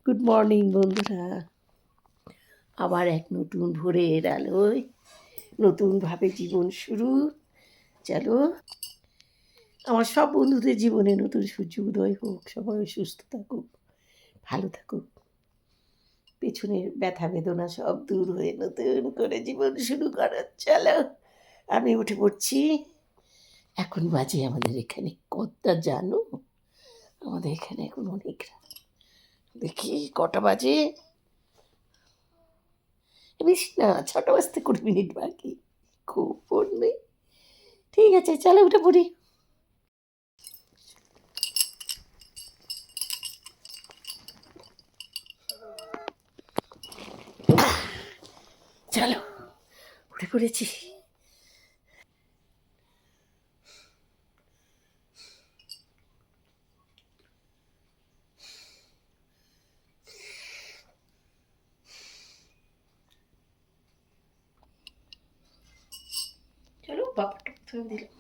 Good morning বন্ধুরা। আবার এক নতুন ভোরের আলোয় নতুনভাবে জীবন শুরু। চলো, আমার সব বন্ধুদের জীবনে নতুন সূর্য উদয় হোক, সবাই সুস্থ থাকুক, ভালো থাকুক, পেছনের ব্যথা বেদনা সব দূর হয়ে নতুন করে জীবন শুরু করার। চলো, আমি উঠে পড়ছি। এখন বাজে আমাদের এখানে কতটা জানো? আমাদের এখানে এখন অনেক রাত। দেখি কটা বাজে, বেশি না, 6টা বাজতে 20 মিনিট বাকি। খবর নেই। ঠিক আছে, চলো উঠে পড়ি। চলো, উঠে পড়েছি। চলো, বাবাটা প্রথমে দিলাম।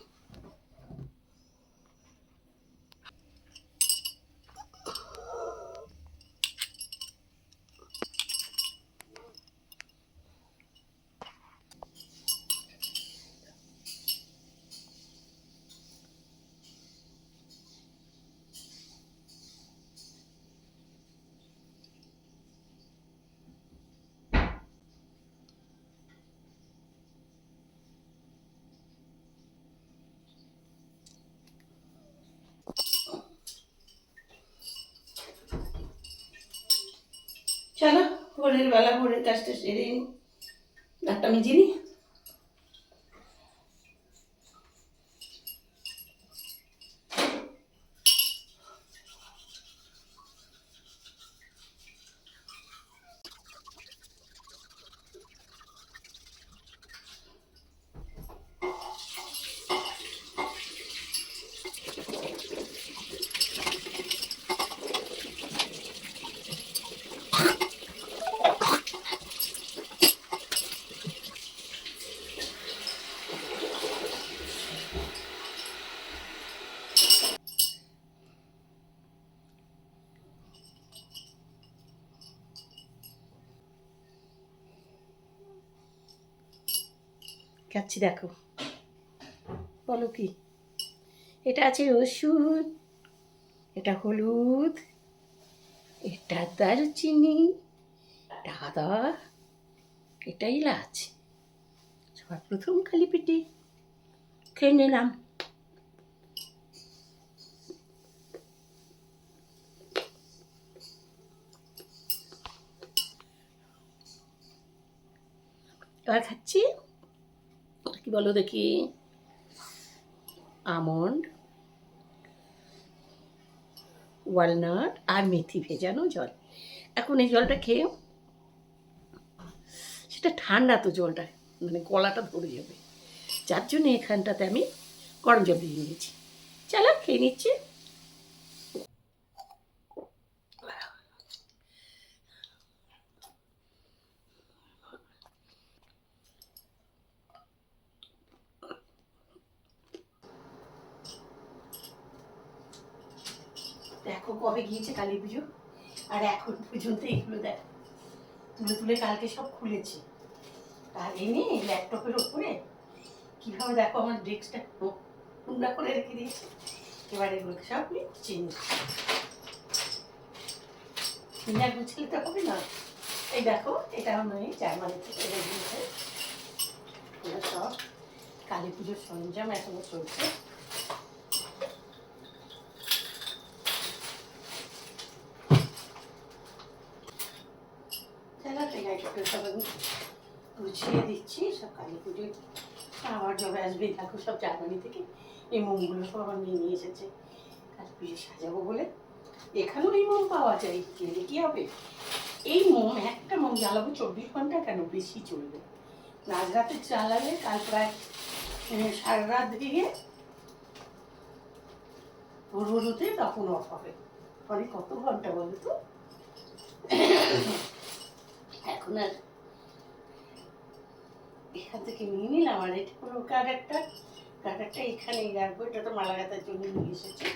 চলো, ভোরের বেলা ভোরের কাজটা সেরে নি, একটা মিজিয়ে নি। খাচ্ছি, দেখো, বলো কি? এটা আছে রসুন, এটা হলুদ, এটা দারুচিনি, এটা আদা, এটা এলাচ। সবার প্রথম খালি পেটে খেয়ে নিলাম। এবার খাচ্ছি, কি বলো দেখি, আমন্ড, ওয়ালনাট আর মেথি ভেজানো জল। এখন এই জলটা খেয়ে, সেটা ঠান্ডা তো জলটা, মানে গলাটা ধরে যাবে, যার জন্য এখানটাতে আমি গরম জল দিয়ে নিয়েছি। চলো খেয়ে নিচ্ছি। দেখো কবে গিয়েছে কালী পুজো, আর এখন পর্যন্ত এগুলো দেখো তুলে তুলে কালকে সব খুলেছি, আর এনে ল্যাপটপের ওপরে কীভাবে দেখো আমার ডেস্কটা নোংরা করে রেখে দিয়েছে। এবার এগুলোকে সব চিনি না গুছলে তো হবে না। এই দেখো, এটা আমি জার্মানি থেকে এনে দিয়েছে। এগুলো সব কালী পুজোর সরঞ্জাম এখনো চলছে। সব আমি গুছিয়ে দিচ্ছি, সব কালী পুজোয় আবার যবে আসবে দেখো সব জার্মানি থেকে এই মোমগুলো সব আমার নিয়ে এসেছে কালী পুজো সাজাবো বলে। এখানেও এই মোম পাওয়া যায়, গেলে কি হবে? এই মোম একটা মোম জ্বালাবো 24 ঘন্টা, কেন বেশি চলবে। আজ রাতে জ্বালালে কাল প্রায় সারা রাত দিয়ে ভোর ভোর হতে তখন অফ হবে। পরে কত ঘন্টা বলো তো? এখন আর এখান থেকে নিয়ে নিলাম, আর এটা কোনো কার্ডারটা এখানেই রাখবো। এটা তো মালা গাঁথার জন্য নিয়ে এসেছি,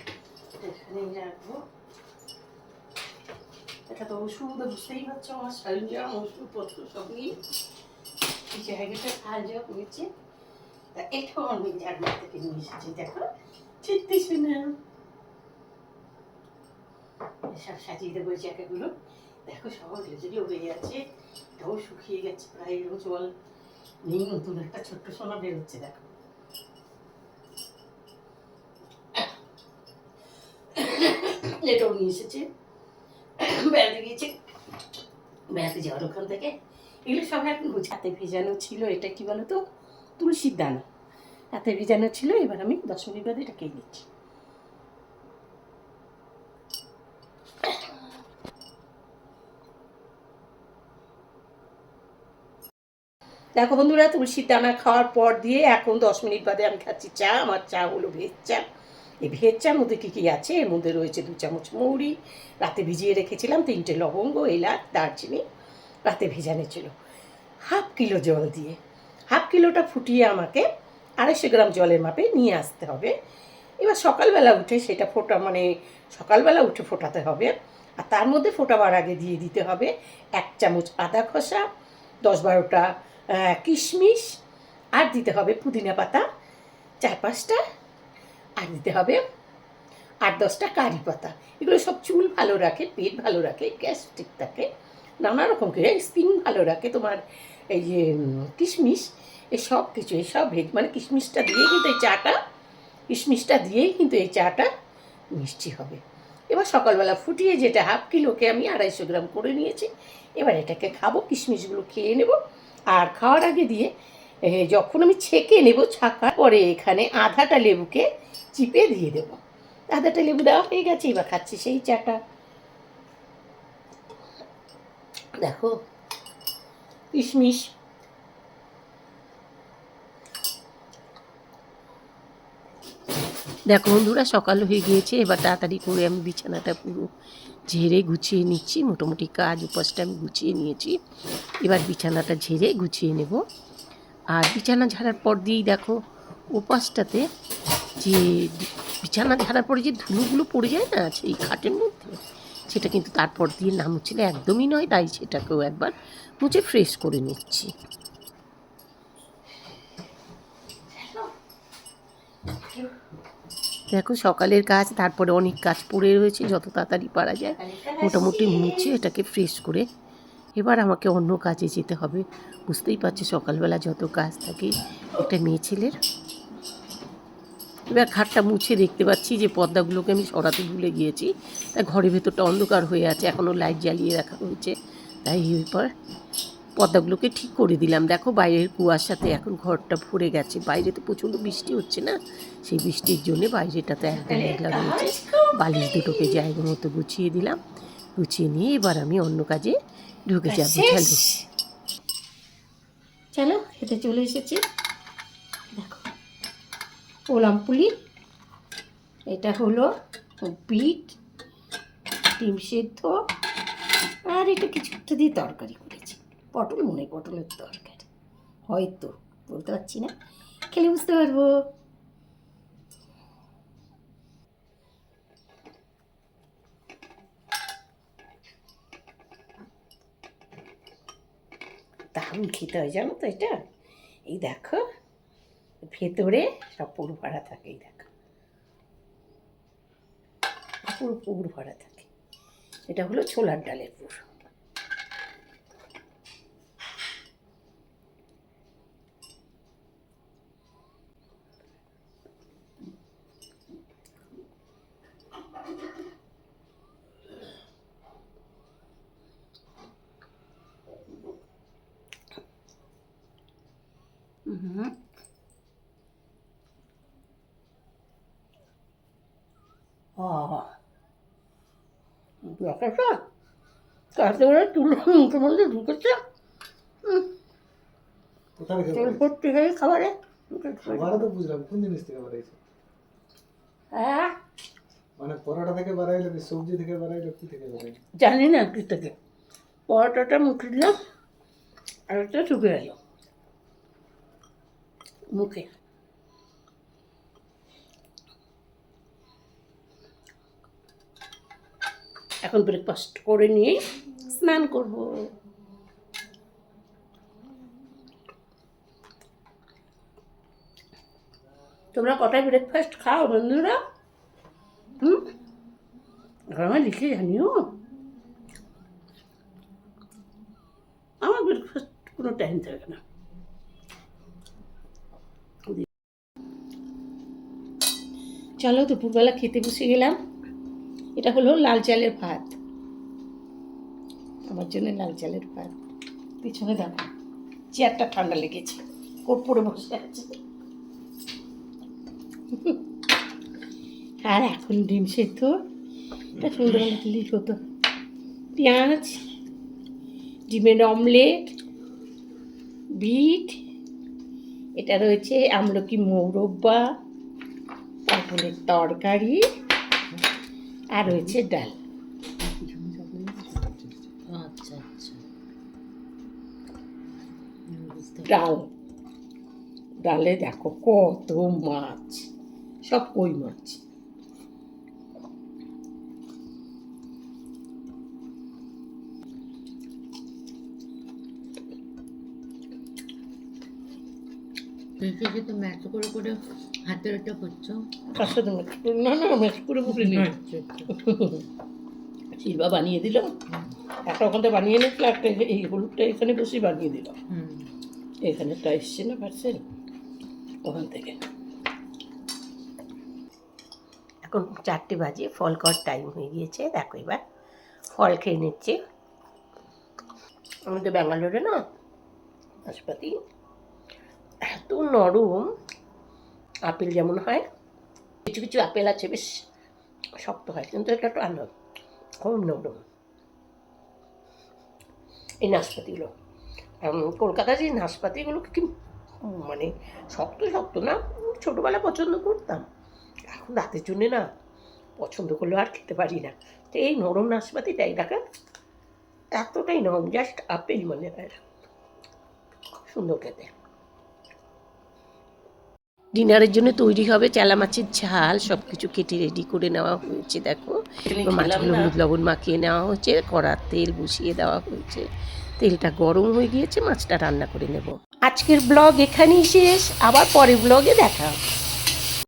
এখানেই রাখবো। একটা তো ওষুধ বুঝতেই পারছো, আমার সরঞ্জাম ওষুধপত্র সব নিয়ে এই জায়গাটা সাহায্য করেছে। তা এটাও আমি জানলা থেকে নিয়ে এসেছি, দেখো চিনতেছি না, সব সাজিয়ে দেবো এই জায়গাগুলো। দেখো সব ঝুড়ি হয়ে আছে, এটাও শুকিয়ে গেছে প্রায়, জল নেই, নতুন একটা ছোট্ট সোনা বেরোচ্ছে দেখো। এটাও নিয়ে এসেছে, বেড়াতে গিয়েছে, বেড়াতে যাওয়ার ওখান থেকে। এগুলো সব এখন হাতে ভেজানো ছিল, এটা কি বলো তো, তুলসীর দানা হাতে ভেজানো ছিল। এবার আমি 10 মিনিট বাদে এটা খেয়ে নিচ্ছি। দেখো বন্ধুরা, তুলসীর দানা খাওয়ার পর দিয়ে এখন 10 মিনিট বাদে আমি খাচ্ছি চা। আমার চা হলো ভেজ চা। এই ভেজ চার মধ্যে কী কী আছে, এর মধ্যে রয়েছে 2 চামচ মৌরি, রাতে ভিজিয়ে রেখেছিলাম, 3টে লবঙ্গ, এলাচ, দারচিনি রাতে ভেজানো ছিল, হাফ কিলো জল দিয়ে। হাফ কিলোটা ফুটিয়ে আমাকে 250 গ্রাম জলের মাপে নিয়ে আসতে হবে। এবার সকালবেলা উঠে সেটা সকালবেলা উঠে ফোটাতে হবে। আর তার মধ্যে ফোটাবার আগে দিয়ে দিতে হবে 1 চামচ আদা খোসা, 10-12টা কিশমিশ, আর দিতে হবে পুদিনা পাতা 4-5টা, আর দিতে হবে 8-10টা কারি পাতা। এগুলো সব চুল ভালো রাখে, পেট ভালো রাখে, গ্যাস ঠিক থাকে, নানা রকম স্কিন ভালো রাখে তোমার। এই যে কিশমিশ, এসব কিছু এসব কিশমিশটা দিয়েই কিন্তু এই চাটা মিষ্টি হবে। এবার সকালবেলা ফুটিয়ে যেটা হাফ কিলোকে আমি 250 গ্রাম করে নিয়েছি, এবার এটাকে খাবো, কিশমিশগুলো খেয়ে নেব। আর খাওয়ার আগে দিয়ে যখন আমি ছেঁকে নেব, ছাকার পরে এখানে আধাটা লেবুকে চিপে দিয়ে দেবো। আধাটা লেবু দেওয়া হয়ে গেছে, এবার খাচ্ছি সেই চাটা। দেখো কিশমিশ, দেখো বন্ধুরা, সকাল হয়ে গিয়েছে। এবার তাড়াতাড়ি করে আমি বিছানাটা পুরো ঝেড়ে গুছিয়ে নিচ্ছি। মোটামুটি কাজ উপাসটা আমি গুছিয়ে নিয়েছি, এবার বিছানাটা ঝেড়ে গুছিয়ে নেব। আর বিছানা ঝাড়ার পর দিয়েই দেখো উপাসটাতে যে বিছানা ঝাড়ার পরে যে ধুলোগুলো পড়ে যায় না সেই খাটের মধ্যে, সেটা কিন্তু তারপর দিয়ে না মুছলে একদমই নয়, তাই সেটাকেও একবার মুছে ফ্রেশ করে নিচ্ছি। দেখো সকালের কাজ, তারপরে অনেক কাজ পড়ে রয়েছে, যত তাড়াতাড়ি পারা যায় মোটামুটি মুছে এটাকে ফ্রেশ করে এবার আমাকে অন্য কাজে যেতে হবে। বুঝতেই পারছি সকালবেলা যত কাজ থাকে একটা মেয়ে ছেলের। এবার খাটটা মুছে দেখতে পাচ্ছি যে পর্দাগুলোকে আমি সরাতে ভুলে গিয়েছি, তাই ঘরের ভেতরটা অন্ধকার হয়ে আছে, এখনও লাইট জ্বালিয়ে রাখা হয়েছে, তাই এরপর পর্দাগুলোকে ঠিক করে দিলাম। দেখো বাইরের কুয়াশাতে এখন ঘরটা ভরে গেছে, বাইরে তো প্রচণ্ড বৃষ্টি হচ্ছে না, সেই বৃষ্টির জন্য বাইরেটাতে একদম মেঘলা রয়েছে। বালিশ দুটোকে জায়গা মতো গুছিয়ে দিলাম, গুছিয়ে নিয়ে এবার আমি অন্য কাজে ঢুকে যাব। চলো খেতে চলে এসেছি। দেখো ওলাম পুলি, এটা হলো বিট, ডিম সেদ্ধ, আর এটা কিছু একটা দিয়ে তরকারি করেছি, পটলের তরকারি হয়তো, বলতে পারছি না, খেলে বুঝতে পারবো। দারুণ খেতে হয় জানো তো এটা। এই দেখো ভেতরে সব পুর ভরা থাকে, এই দেখো পুরো পুর ভরা থাকে। এটা হলো ছোলার ডালের পুর। তারপরে তুলে মুখের মধ্যে ঢুকেছে, ভর্তি হয়ে খাবারে তো বুঝলাম কোন জিনিস থেকে বাড়াইছে। হ্যাঁ মানে পরোটা থেকে বাড়াইলো, সবজি থেকে বাড়াইলো, কি থেকে বাড়াইলো জানি না কি থেকে। পরোটাটা মুখে দিলাম আর ওটা ঢুকে গেল মুখে। এখন ব্রেকফাস্ট করে নিয়ে স্নান করব। তোমরা কটায় ব্রেকফাস্ট খাও বন্ধুরা? ঘরে লিখে জানিও। আমার ব্রেকফাস্ট কোনো টাইম থাকে না। চলো দুপুরবেলা খেতে বসে গেলাম। এটা হলো লাল চালের ভাত, আমার জন্য লাল চালের ভাত। পিছনে দেখো চেয়ারটা ঠান্ডা লেগেছে, কোট পরে বসে আছে। আর এখন ডিম সেদ্ধ, এটা সন্ধ্যাবেলা দিলেই হতো। পেঁয়াজ, ডিমের অমলেট, বিট, এটা রয়েছে আমলকি মৌরব্বা, তারপরে তরকারি, আর রয়েছে ডাল। আচ্ছা আচ্ছা, ডাল, ডালে দেখো কত মাছ, সব কই মাছ। দেখে তো ম্যাচ করে করে হাতের ওটা করছো। তার সাথে ম্যাচ করে না, না ম্যাচ করে বলিনি, শিল্পা বানিয়ে দিল। একটা ওখান থেকে বানিয়ে নিয়েছিল, একটা এই হলুদটা এখানে বসে বানিয়ে দিল। এখানেটা এসছে না পার্সেল, ওখান থেকে। এখন 4টে বাজে, ফল খাওয়ার টাইম হয়ে গিয়েছে। দেখো এবার ফল খেয়ে নিচ্ছে। আমাদের ব্যাঙ্গালোরে না নাশপাতি এত নরম, আপেল যেমন হয়, কিছু কিছু আপেল আছে বেশ শক্ত হয়, কিন্তু এটা একটু আলাদা, খুব নরম এই নাশপাতিগুলো। কলকাতার যে নাশপাতিগুলো কি মানে শক্ত শক্ত না, ছোটোবেলা পছন্দ করতাম, এখন রাতের জন্যে না পছন্দ করলেও আর খেতে পারি না। তো এই নরম নাশপাতিটাই দেখা এতটাই নরম, জাস্ট আপেল মনে হয়, সুন্দর খেতে। ডিনারের জন্য তৈরি হবে চালা মাছের ঝাল, সব কিছু কেটে রেডি করে নেওয়া হয়েছে। দেখো মাছগুলো হলুদ লবণ মাখিয়ে নেওয়া হয়েছে, কড়ার তেল বসিয়ে দেওয়া হয়েছে, তেলটা গরম হয়ে গিয়েছে, মাছটা রান্না করে নেব। আজকের ব্লগ এখানেই শেষ, আবার পরের ব্লগে দেখা হবে।